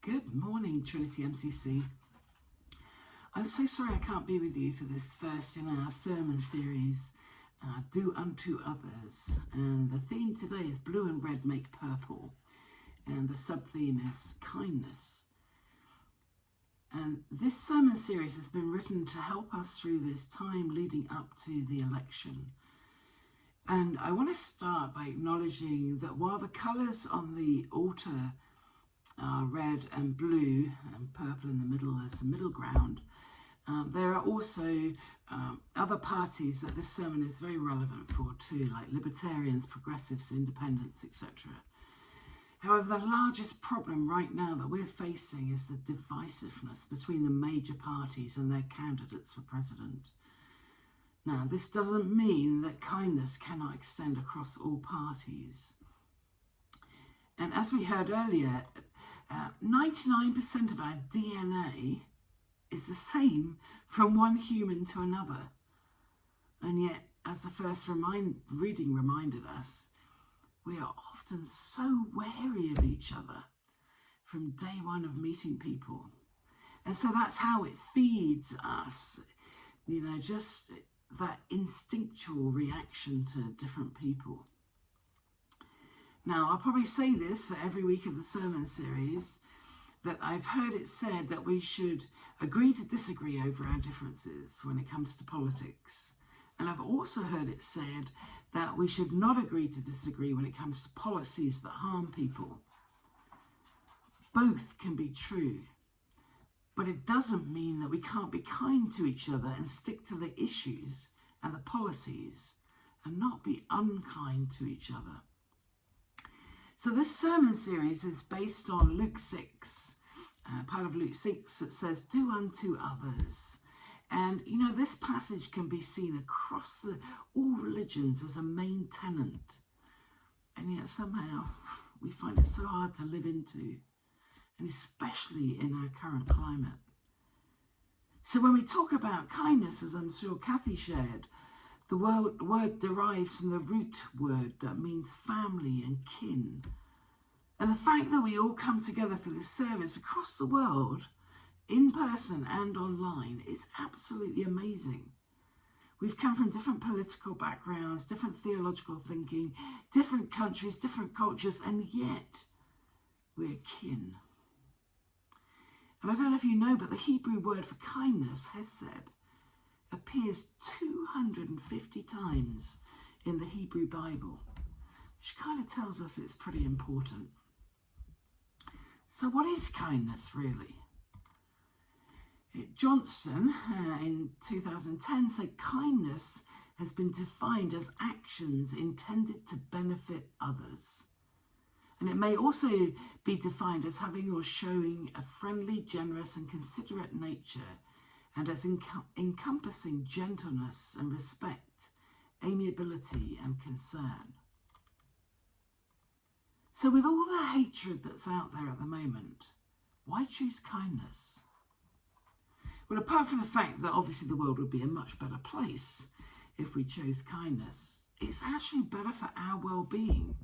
Good morning, Trinity MCC. I'm so sorry I can't be with you for this first in our sermon series, Do Unto Others. And the theme today is Blue and Red Make Purple. And the sub-theme is kindness. And this sermon series has been written to help us through this time leading up to the election. And I want to start by acknowledging that while the colours on the altar are red and blue and purple in the middle as the middle ground, there are also other parties that this sermon is very relevant for too, like libertarians, progressives, independents, etc. However, the largest problem right now that we're facing is the divisiveness between the major parties and their candidates for president. Now, this doesn't mean that kindness cannot extend across all parties. And as we heard earlier, 99% of our DNA is the same from one human to another. And yet, as the first reading reminded us, we are often so wary of each other from day one of meeting people. And so that's how it feeds us, just that instinctual reaction to different people. Now, I'll probably say this for every week of the sermon series, that I've heard it said that we should agree to disagree over our differences when it comes to politics. And I've also heard it said that we should not agree to disagree when it comes to policies that harm people. Both can be true, but it doesn't mean that we can't be kind to each other and stick to the issues and the policies and not be unkind to each other. So this sermon series is based on Luke 6, part of Luke 6 that says, do unto others. And, this passage can be seen across all religions as a main tenet. And yet somehow we find it so hard to live into, and especially in our current climate. So when we talk about kindness, as I'm sure Kathy shared, the word derives from the root word that means family and kin. And the fact that we all come together for this service across the world, in person and online, is absolutely amazing. We've come from different political backgrounds, different theological thinking, different countries, different cultures, and yet we're kin. And I don't know if you know, but the Hebrew word for kindness, hesed, appears 250 times in the Hebrew Bible, which kind of tells us it's pretty important. So what is kindness really? Johnson in 2010 said kindness has been defined as actions intended to benefit others. And it may also be defined as having or showing a friendly, generous and considerate nature, and as encompassing gentleness and respect, amiability and concern. So with all the hatred that's out there at the moment, why choose kindness? Well, apart from the fact that obviously the world would be a much better place if we chose kindness, it's actually better for our well-being.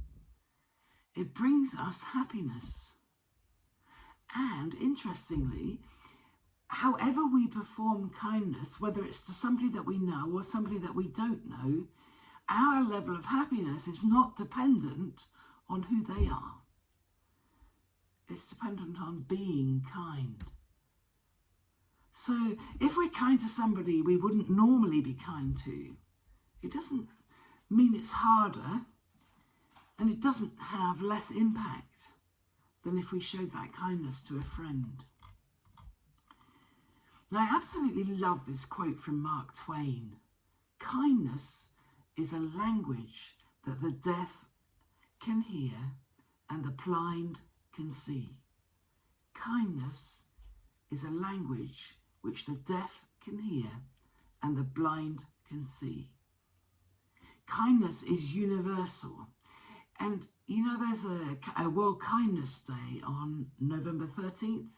It brings us happiness. And interestingly, however we perform kindness, whether it's to somebody that we know or somebody that we don't know, our level of happiness is not dependent on who they are. It's dependent on being kind. So if we're kind to somebody we wouldn't normally be kind to, it doesn't mean it's harder, and it doesn't have less impact than if we showed that kindness to a friend. Now, I absolutely love this quote from Mark Twain. Kindness is a language that the deaf can hear and the blind can see. Kindness is a language which the deaf can hear and the blind can see. Kindness is universal. And there's a World Kindness Day on November 13th.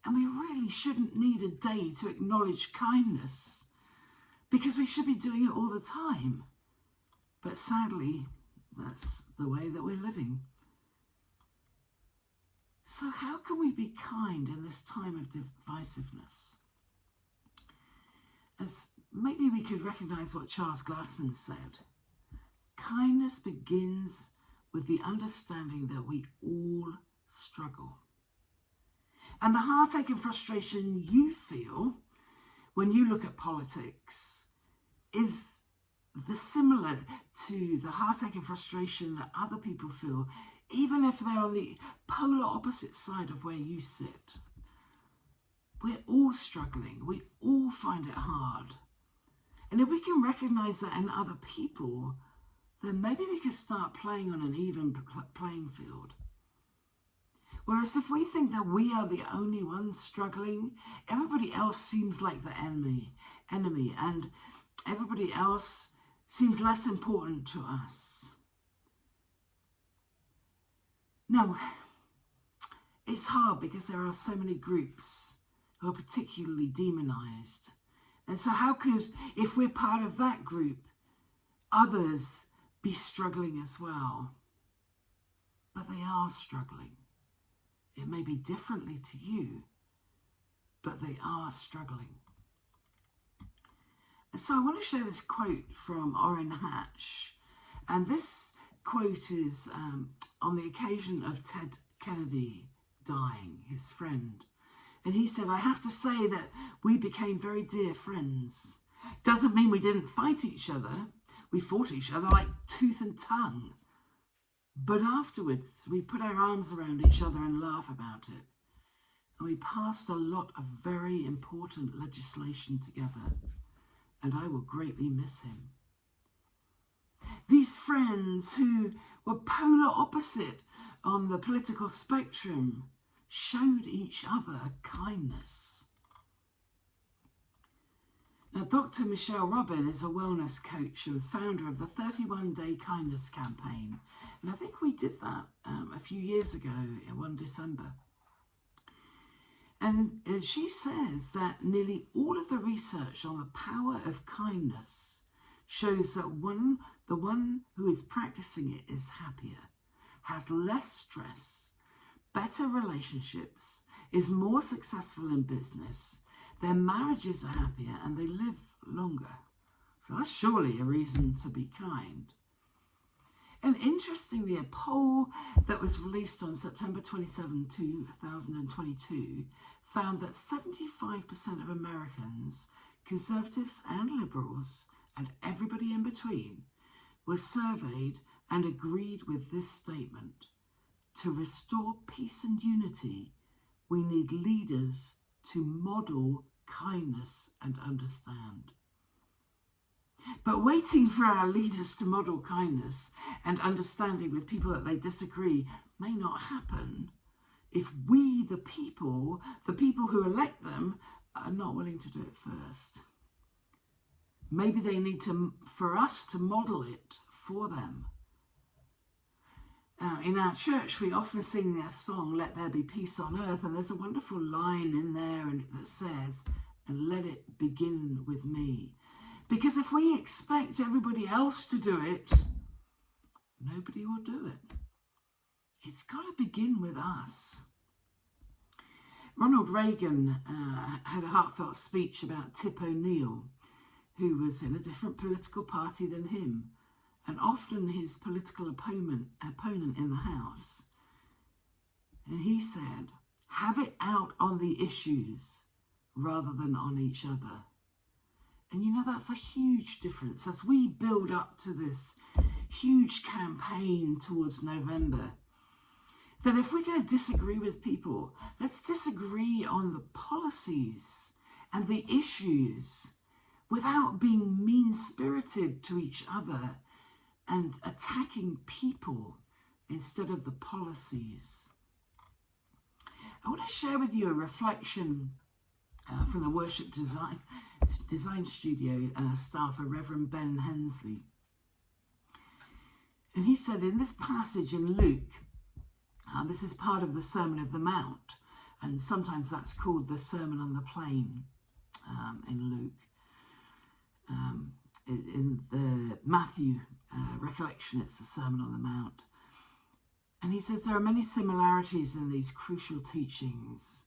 And we really shouldn't need a day to acknowledge kindness, because we should be doing it all the time. But sadly, that's the way that we're living. So how can we be kind in this time of divisiveness? As maybe we could recognize what Charles Glassman said. Kindness begins with the understanding that we all struggle. And the heartache and frustration you feel when you look at politics is similar to the heartache and frustration that other people feel, even if they're on the polar opposite side of where you sit. We're all struggling. We all find it hard. And if we can recognize that in other people, then maybe we can start playing on an even playing field. Whereas if we think that we are the only ones struggling, everybody else seems like the enemy, and everybody else seems less important to us. Now, it's hard because there are so many groups who are particularly demonized. And so how could, if we're part of that group, others be struggling as well? But they are struggling. It may be differently to you, but they are struggling. And so I want to share this quote from Orrin Hatch. And this quote is on the occasion of Ted Kennedy dying, his friend. And he said, "I have to say that we became very dear friends. Doesn't mean we didn't fight each other. We fought each other like tooth and tongue. But afterwards, we put our arms around each other and laugh about it. And we passed a lot of very important legislation together. And I will greatly miss him." These friends who were polar opposite on the political spectrum showed each other kindness. Now, Dr. Michelle Robin is a wellness coach and founder of the 31-Day Kindness Campaign. And I think we did that a few years ago, in 1 December. And she says that nearly all of the research on the power of kindness shows that the one who is practicing it is happier, has less stress, better relationships, is more successful in business, their marriages are happier, and they live longer. So that's surely a reason to be kind. And interestingly, a poll that was released on September 27, 2022, found that 75% of Americans, conservatives and liberals, and everybody in between, were surveyed and agreed with this statement: to restore peace and unity, we need leaders to model kindness and understand. But waiting for our leaders to model kindness and understanding with people that they disagree may not happen if we, the people who elect them, are not willing to do it first. Maybe they need for us to model it for them. In our church, we often sing the song, "Let There Be Peace on Earth," and there's a wonderful line in there that says, "And let it begin with me." Because if we expect everybody else to do it, nobody will do it. It's got to begin with us. Ronald Reagan had a heartfelt speech about Tip O'Neill, who was in a different political party than him, and often his political opponent in the House. And he said, "Have it out on the issues rather than on each other." And you know, that's a huge difference as we build up to this huge campaign towards November. That if we're going to disagree with people, let's disagree on the policies and the issues without being mean-spirited to each other and attacking people instead of the policies. I want to share with you a reflection from the worship design studio staffer, Reverend Ben Hensley. And he said in this passage in Luke, this is part of the Sermon of the Mount, and sometimes that's called the Sermon on the Plain in Luke. In the Matthew recollection, it's the Sermon on the Mount. And he says there are many similarities in these crucial teachings.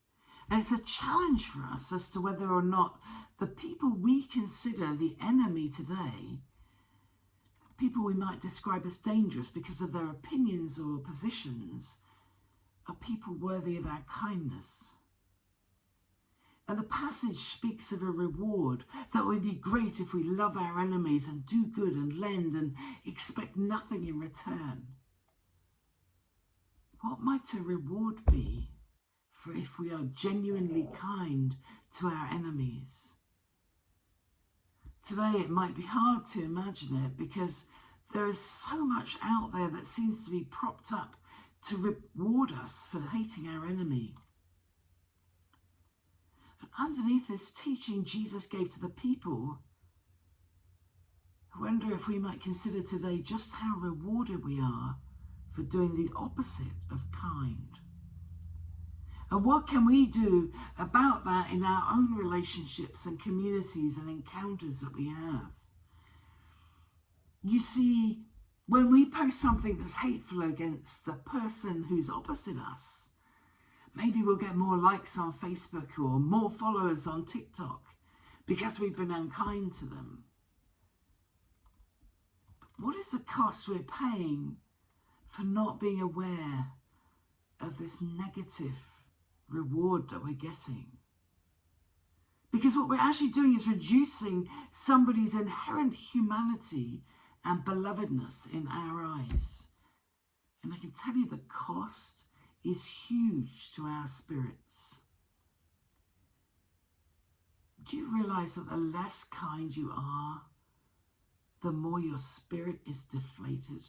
And it's a challenge for us as to whether or not the people we consider the enemy today, people we might describe as dangerous because of their opinions or positions, are people worthy of our kindness. And the passage speaks of a reward that would be great if we love our enemies and do good and lend and expect nothing in return. What might a reward be for if we are genuinely kind to our enemies? Today it might be hard to imagine it because there is so much out there that seems to be propped up to reward us for hating our enemy. And underneath this teaching Jesus gave to the people, I wonder if we might consider today just how rewarded we are for doing the opposite of kind. And what can we do about that in our own relationships and communities and encounters that we have? You see, when we post something that's hateful against the person who's opposite us, maybe we'll get more likes on Facebook or more followers on TikTok because we've been unkind to them. But what is the cost we're paying for not being aware of this negative reward that we're getting? Because what we're actually doing is reducing somebody's inherent humanity and belovedness in our eyes. And I can tell you the cost is huge to our spirits. Do you realize that the less kind you are, the more your spirit is deflated?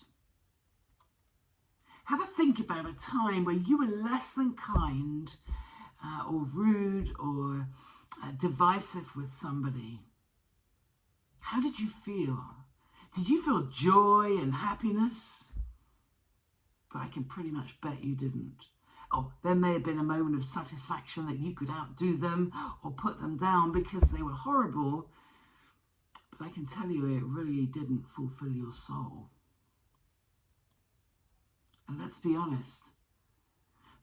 Have a think about a time where you were less than kind or rude or divisive with somebody. How did you feel? Did you feel joy and happiness? But I can pretty much bet you didn't. Oh, there may have been a moment of satisfaction that you could outdo them or put them down because they were horrible. But I can tell you it really didn't fulfill your soul. And let's be honest,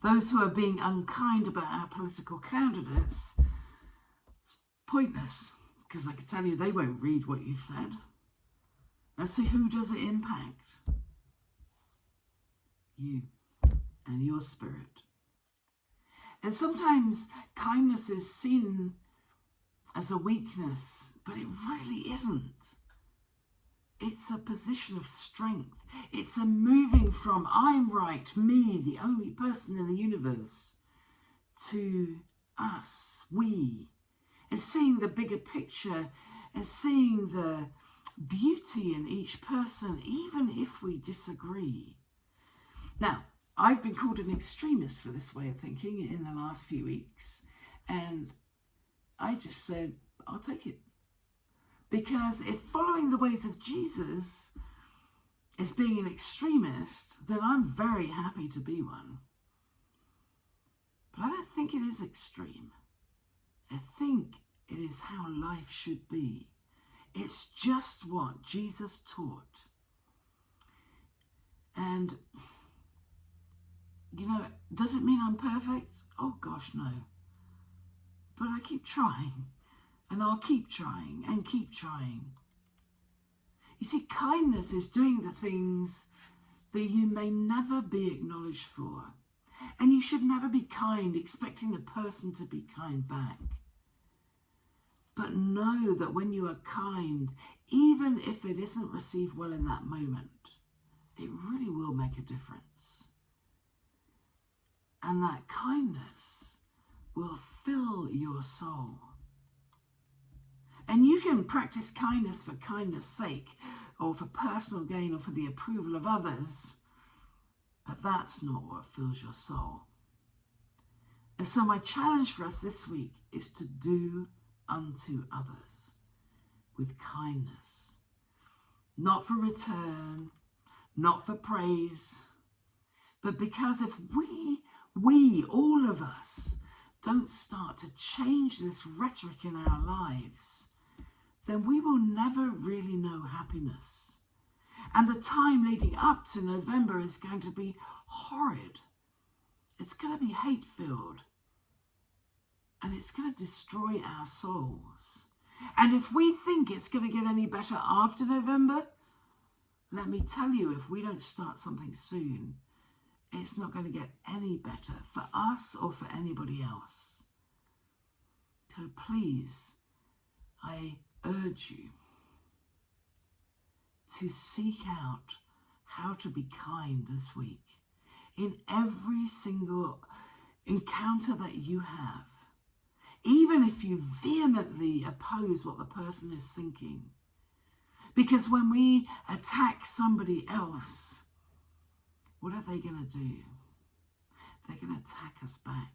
those who are being unkind about our political candidates, it's pointless, because I can tell you they won't read what you've said. And so who does it impact? You and your spirit. And sometimes kindness is seen as a weakness, but it really isn't. It's a position of strength. It's a moving from I'm right, me, the only person in the universe, to us, we, and seeing the bigger picture and seeing the beauty in each person, even if we disagree. Now, I've been called an extremist for this way of thinking in the last few weeks, and I just said, I'll take it. Because if following the ways of Jesus is being an extremist, then I'm very happy to be one. But I don't think it is extreme. I think it is how life should be. It's just what Jesus taught. And, you know, does it mean I'm perfect? Oh gosh, no. But I keep trying. And I'll keep trying and keep trying. You see, kindness is doing the things that you may never be acknowledged for. And you should never be kind, expecting the person to be kind back. But know that when you are kind, even if it isn't received well in that moment, it really will make a difference. And that kindness will fill your soul. And you can practice kindness for kindness' sake, or for personal gain, or for the approval of others, but that's not what fills your soul. And so my challenge for us this week is to do unto others with kindness. Not for return, not for praise, but because if we, all of us, don't start to change this rhetoric in our lives, then we will never really know happiness. And the time leading up to November is going to be horrid. It's going to be hate-filled. And it's going to destroy our souls. And if we think it's going to get any better after November, let me tell you, if we don't start something soon, it's not going to get any better for us or for anybody else. So please, I urge you to seek out how to be kind this week in every single encounter that you have. Even if you vehemently oppose what the person is thinking. Because when we attack somebody else, what are they going to do? They're going to attack us back.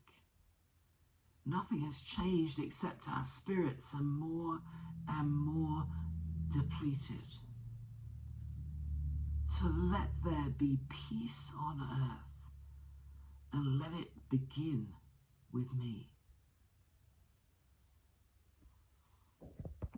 Nothing has changed except our spirits are more and more depleted. So let there be peace on earth, and let it begin with me.